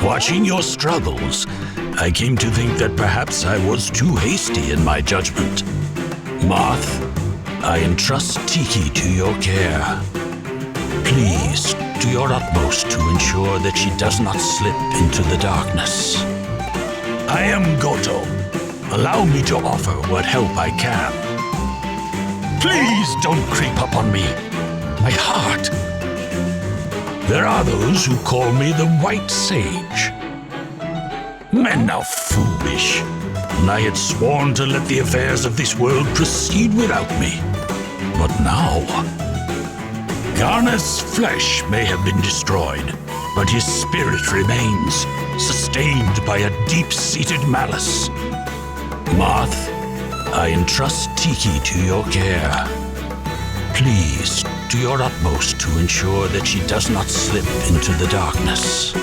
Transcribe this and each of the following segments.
Watching your struggles, I came to think that perhaps I was too hasty in my judgment. Moth, I entrust Tiki to your care. Please do your utmost to ensure that she does not slip into the darkness. I am Goto. Allow me to offer what help I can. Please don't creep up on me. My heart. There are those who call me the White Sage. Men are foolish, and I had sworn to let the affairs of this world proceed without me. But now, Garna's flesh may have been destroyed, but his spirit remains, sustained by a deep-seated malice. Moth, I entrust Tiki to your care. Please do your utmost to ensure that she does not slip into the darkness.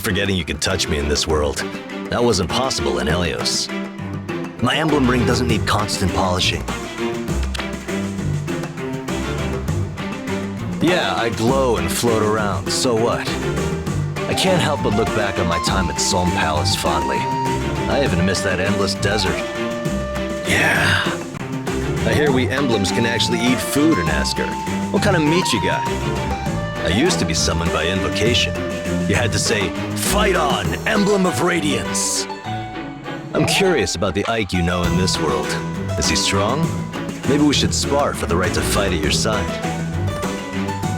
forgetting you could touch me in this world. That wasn't possible in Helios. My emblem ring doesn't need constant polishing. Yeah, I glow and float around, so what? I can't help but look back on my time at Solm Palace fondly. I even miss that endless desert. Yeah. I hear we emblems can actually eat food in Asker. What kind of meat you got? I used to be summoned by invocation. You had to say, "Fight on, Emblem of Radiance." I'm curious about the Ike you know in this world. Is he strong? Maybe we should spar for the right to fight at your side.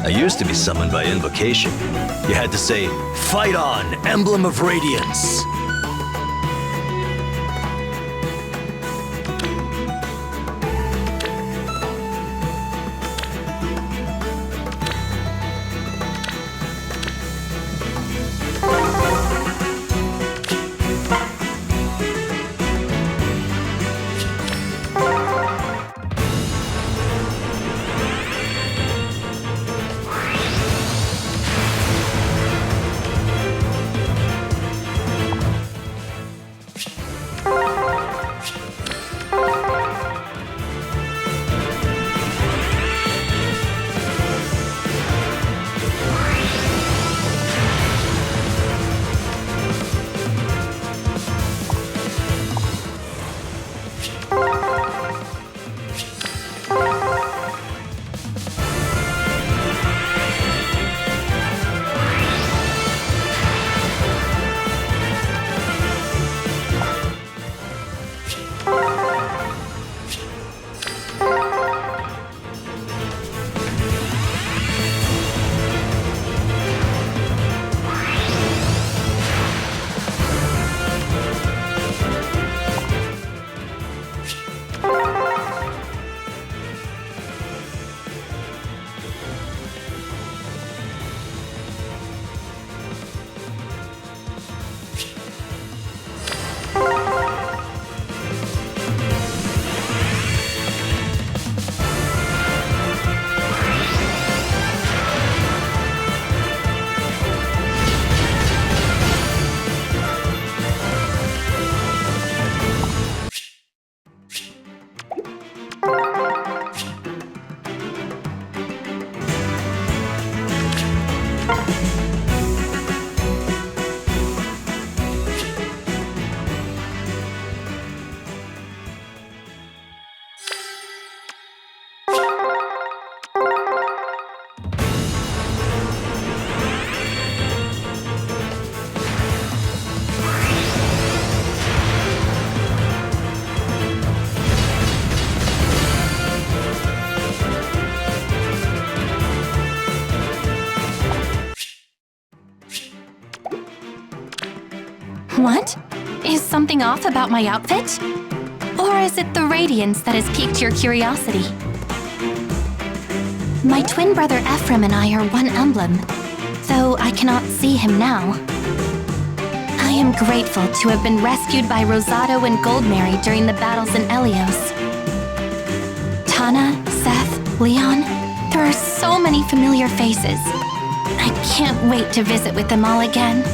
I used to be summoned by invocation. You had to say, "Fight on, Emblem of Radiance." What? Is something off about my outfit? Or is it the radiance that has piqued your curiosity? My twin brother Ephraim and I are one emblem, though I cannot see him now. I am grateful to have been rescued by Rosado and Goldmary during the battles in Helios. Tana, Seth, Leon, there are so many familiar faces. I can't wait to visit with them all again.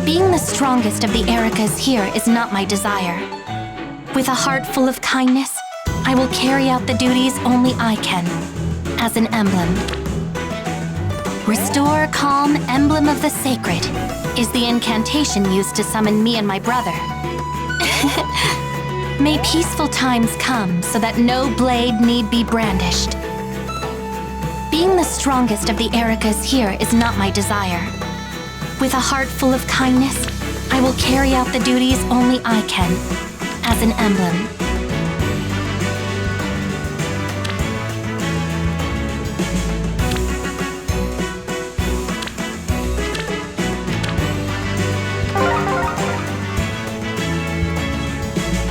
Being the strongest of the Eirikas here is not my desire. With a heart full of kindness, I will carry out the duties only I can, as an emblem. Restore Calm, Emblem of the Sacred, is the incantation used to summon me and my brother. May peaceful times come so that no blade need be brandished. Being the strongest of the Eirikas here is not my desire. With a heart full of kindness, I will carry out the duties only I can, as an emblem.